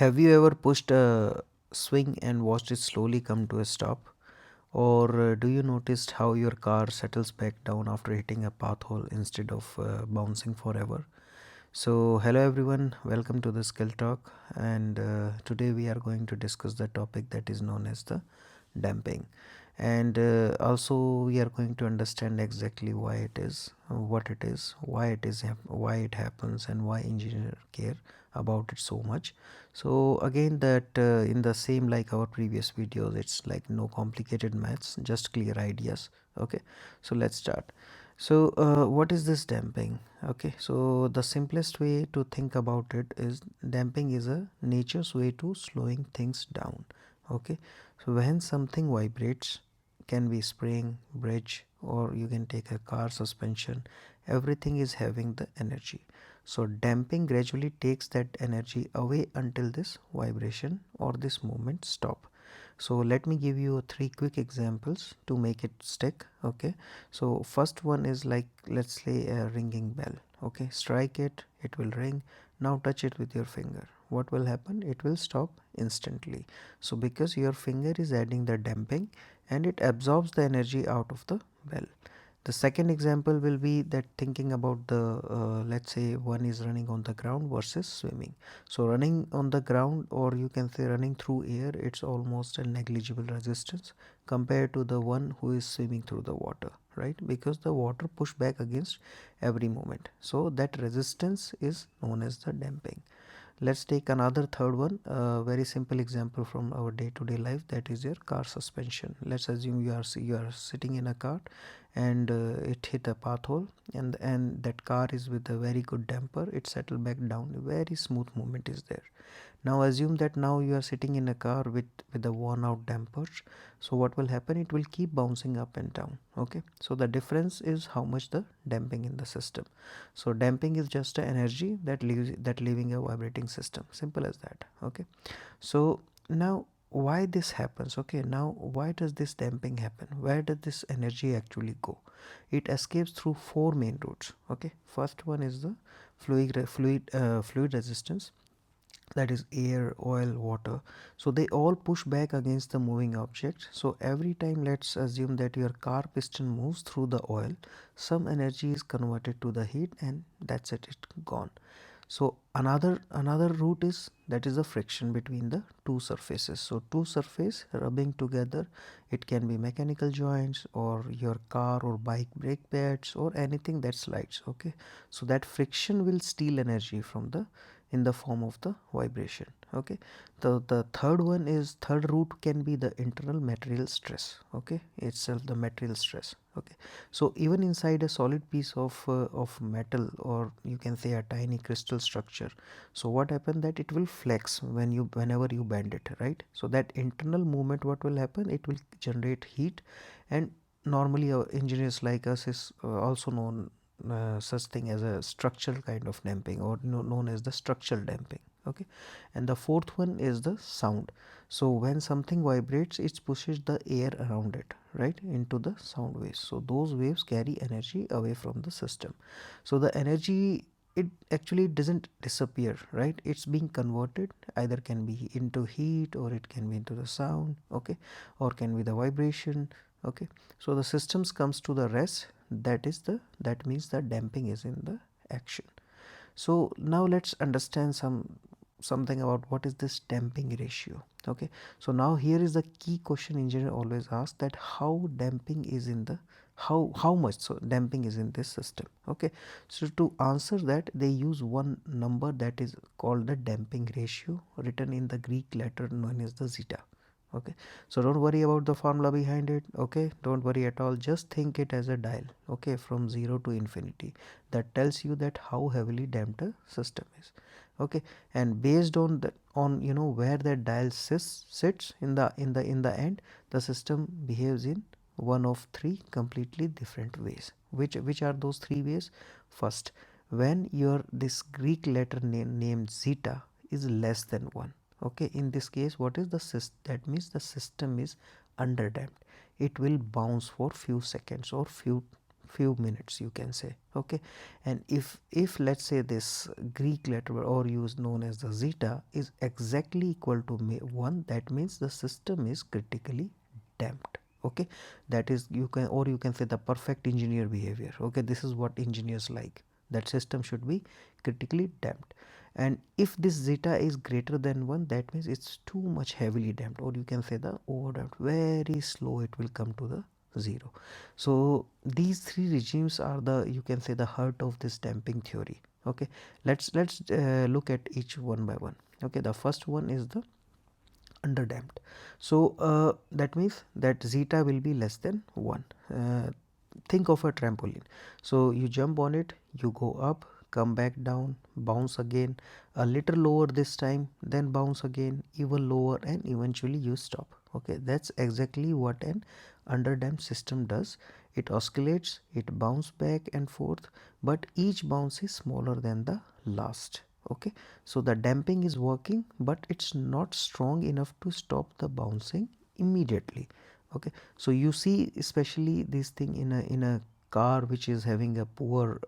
Have you ever pushed a swing and watched it slowly come to a stop? Or do you notice how your car settles back down after hitting a pothole instead of bouncing forever? So, hello everyone, welcome to the Skill Talk, and today we are going to discuss the topic that is known as the damping. And also, we are going to understand exactly why it is, what it is, why it happens, and why engineers care about it so much. So again, that in the same like our previous videos, it's like no complicated maths, just clear ideas. Okay, so let's start. So what is this damping? Okay, so the simplest way to think about it is damping is a nature's way to slowing things down. Okay, so when something vibrates, can be spring, bridge, or you can take a car suspension, everything is having the energy. So damping gradually takes that energy away until this vibration or this movement stop. So let me give you three quick examples to make it stick. Okay, so first one is like, let's say a ringing bell. Okay, strike it, it will ring. Now touch it with your finger. What will happen? It will stop instantly. So because your finger is adding the damping and it absorbs the energy out of the bell. The second example will be that thinking about the let's say one is running on the ground versus swimming. So running on the ground, or you can say running through air, it's almost a negligible resistance compared to the one who is swimming through the water, right? Because the water push back against every moment, so that resistance is known as the damping. Let's take another third one, a very simple example from our day-to-day life, that is your car suspension. Let's assume you are sitting in a car and it hit a pothole, and that car is with a very good damper, it settled back down, very smooth movement is there. Now assume that now you are sitting in a car with a worn out dampers. So what will happen? It will keep bouncing up and down. Okay, so the difference is how much the damping in the system. So damping is just a energy that leaving a vibrating system, simple as that. Okay, so now why this happens? Okay, now why does this damping happen? Where does this energy actually go? It escapes through four main routes. Okay, first one is the fluid resistance, that is air, oil, water. So they all push back against the moving object. So every time, let's assume that your car piston moves through the oil, some energy is converted to the heat, and that's it, it's gone. So another route is, that is the friction between the two surfaces. So two surface rubbing together, it can be mechanical joints or your car or bike brake pads or anything that slides. Okay, so that friction will steal energy from the, in the form of the vibration. Okay, the third one is, third route can be the internal material stress. Okay, itself the material stress. Okay, so even inside a solid piece of metal, or you can say a tiny crystal structure, so what happens, that it will flex whenever you bend it, right? So that internal movement, what will happen, it will generate heat. And normally engineers like us is also known such thing as a structural kind of damping, or known as the structural damping. Okay, and the fourth one is the sound. So when something vibrates, it pushes the air around it, right, into the sound waves. So those waves carry energy away from the system. So the energy, it actually doesn't disappear, right? It's being converted, either can be into heat, or it can be into the sound. Okay, or can be the vibration. Okay, so the systems comes to the rest. That means the damping is in the action. So now let's understand something about what is this damping ratio. Okay, so now here is the key question engineer always asks, that how damping is in the, how much so damping is in this system. Okay, so to answer that, they use one number that is called the damping ratio, written in the Greek letter known as the zeta. Okay, so don't worry about the formula behind it. Okay, don't worry at all, just think it as a dial. Okay, from 0 to infinity, that tells you that how heavily damped a system is. Okay, and based on that, on where that dial sits in the end, the system behaves in one of three completely different ways. Which are those three ways? First, when your this Greek letter named zeta is less than 1. Okay, in this case, what is the system? That means the system is underdamped. It will bounce for few seconds or few few minutes, you can say. Okay, and if let's say this Greek letter or used known as the zeta is exactly equal to 1, that means the system is critically damped. Okay, that is, you can, or you can say, the perfect engineer behavior. Okay, this is what engineers like, that system should be critically damped. And if this zeta is greater than 1, that means it's too much heavily damped, or you can say the overdamped, very slow it will come to the 0. So these three regimes are the, you can say, the heart of this damping theory. Okay, let's look at each one by one. Okay, the first one is the underdamped. So that means that zeta will be less than 1. Think of a trampoline. So you jump on it, you go up, come back down, bounce again, a little lower this time, then bounce again, even lower, and eventually you stop. Okay, that's exactly what an underdamped system does. It oscillates, it bounces back and forth, but each bounce is smaller than the last. Okay, so the damping is working, but it's not strong enough to stop the bouncing immediately. Okay, so you see especially this thing in a car which is having a poor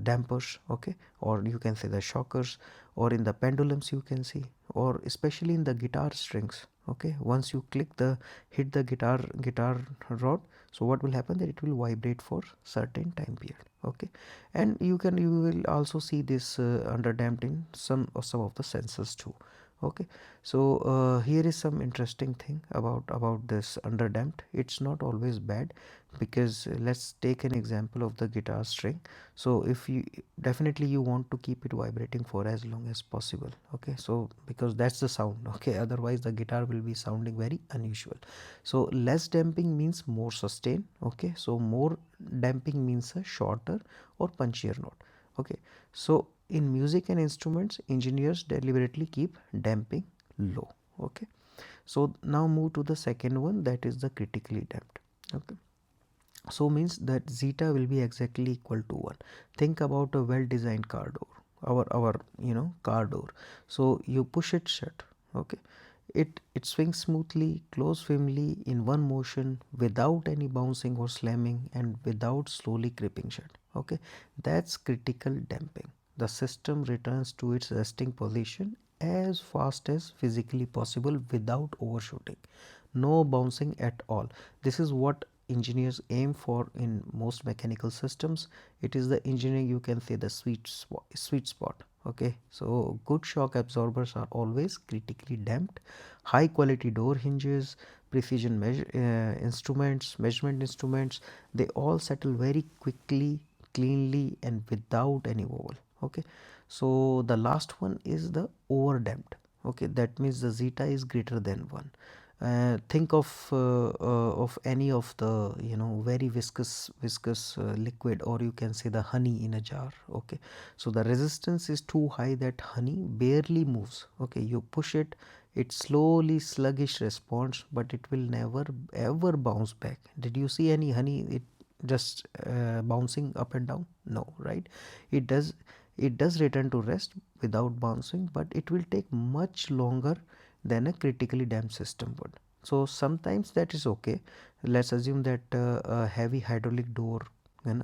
dampers. Okay, or you can say the shockers, or in the pendulums you can see, or especially in the guitar strings. Okay, once you hit the guitar rod, so what will happen, that it will vibrate for certain time period. Okay, and you will also see this underdamped in some of the sensors too. Okay, so here is some interesting thing about this underdamped. It's not always bad, because let's take an example of the guitar string. So if you, definitely you want to keep it vibrating for as long as possible. Okay, so because that's the sound. Okay, otherwise the guitar will be sounding very unusual. So less damping means more sustain. Okay, so more damping means a shorter or punchier note. Okay, so in music and instruments, engineers deliberately keep damping low. Okay, so now move to the second one, that is the critically damped. Okay, so means that zeta will be exactly equal to 1. Think about a well designed car door, our car door. So you push it shut. Okay, it swings smoothly, close firmly in one motion, without any bouncing or slamming, and without slowly creeping shut. Okay, that's critical damping. The system returns to its resting position as fast as physically possible without overshooting. No bouncing at all. This is what engineers aim for in most mechanical systems. It is the engineering, you can say, the sweet spot. Okay, so good shock absorbers are always critically damped. High quality door hinges, precision measurement instruments, they all settle very quickly, cleanly, and without any wobble. Okay, so the last one is the overdamped. Okay, that means the zeta is greater than 1. Think of any of the very viscous liquid, or you can say the honey in a jar. Okay, so the resistance is too high that honey barely moves. Okay, you push it, it slowly sluggish response, but it will never ever bounce back. Did you see any honey it just bouncing up and down? No, right? It does return to rest without bouncing, but it will take much longer than a critically damped system would. So sometimes that is okay. Let's assume that a heavy hydraulic door and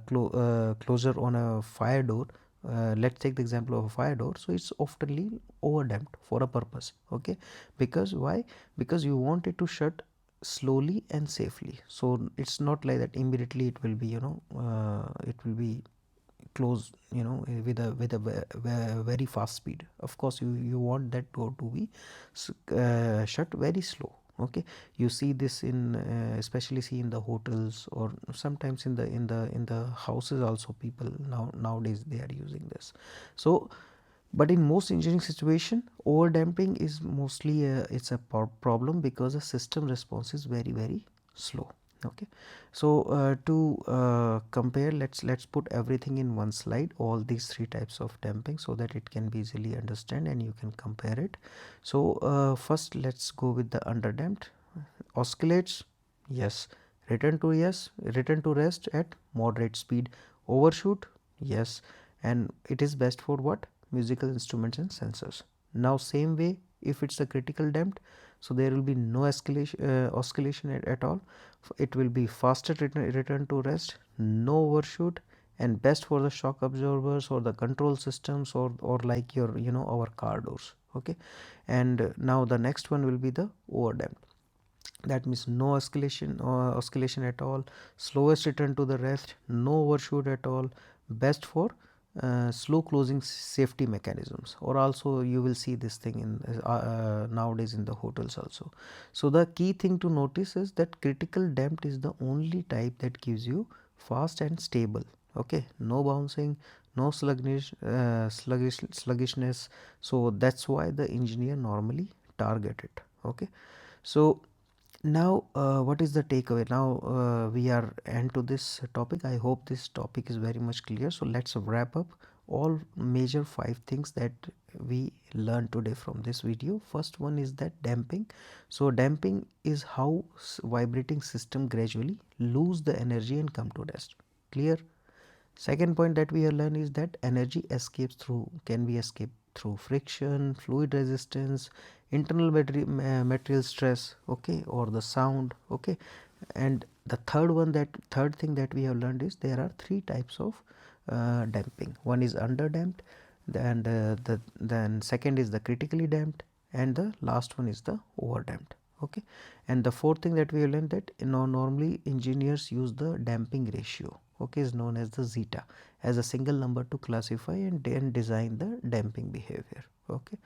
closure on a fire door. Let's take the example of a fire door. So it's oftenly overdamped for a purpose. Okay, because why? Because you want it to shut slowly and safely. So it's not like that immediately it will be it will be close with a very fast speed. Of course you want that door to be shut very slow. Okay, you see this in especially see in the hotels, or sometimes in the houses also. People nowadays they are using this. So but in most engineering situation, over damping is mostly it's a problem, because the system response is very slow. Okay, so to compare, let's put everything in one slide, all these three types of damping, so that it can be easily understand and you can compare it. So first let's go with the underdamped. Oscillates, yes. Return to rest at moderate speed. Overshoot, yes. And it is best for what? Musical instruments and sensors. Now same way If it's a critical damped, so there will be no oscillation at all. It will be faster return to rest, no overshoot, and best for the shock absorbers or the control systems, or like your our car doors. Okay. And now the next one will be the overdamped. That means no oscillation at all, slowest return to the rest, no overshoot at all, best for slow closing safety mechanisms. Or also you will see this thing in nowadays in the hotels also. So the key thing to notice is that critical damped is the only type that gives you fast and stable. Okay, no bouncing, no sluggishness. So that's why the engineer normally target it. Okay. So now what is the takeaway? Now we are end to this topic. I hope this topic is very much clear. So let's wrap up all major 5 things that we learned today from this video. First one is that damping. So damping is how vibrating system gradually lose the energy and come to rest. Clear? Second point that we have learned is that energy escapes through can be escaped through friction, fluid resistance, internal material stress, okay, or the sound, okay. And the third thing that we have learned is there are 3 types of damping. One is underdamped, then second is the critically damped, and the last one is the overdamped. Okay. And the fourth thing that we have learned that normally engineers use the damping ratio, okay, is known as the zeta, as a single number to classify and then design the damping behavior. Okay.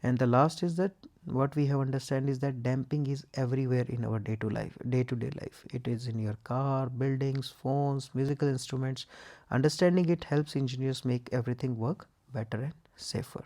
And the last is that what we have understand is that damping is everywhere in our day-to-day life. It is in your car, buildings, phones, musical instruments. Understanding it helps engineers make everything work better and safer.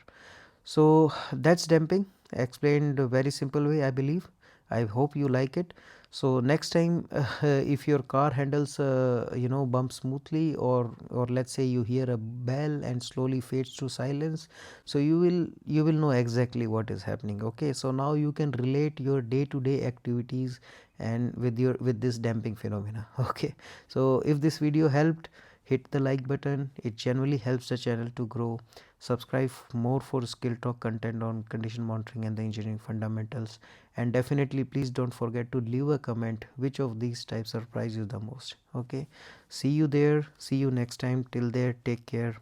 So that's damping explained a very simple way, I believe. I hope you like it. So next time if your car handles bump smoothly, or let's say you hear a bell and slowly fades to silence, so you will know exactly what is happening. Okay, so now you can relate your day to day activities and with this damping phenomena. Okay, so if this video helped, hit the like button. It generally helps the channel to grow. Subscribe more for skill talk content on condition monitoring and the engineering fundamentals. And definitely please don't forget to leave a comment which of these types surprise you the most. Okay, see you there, see you next time. Till there, take care.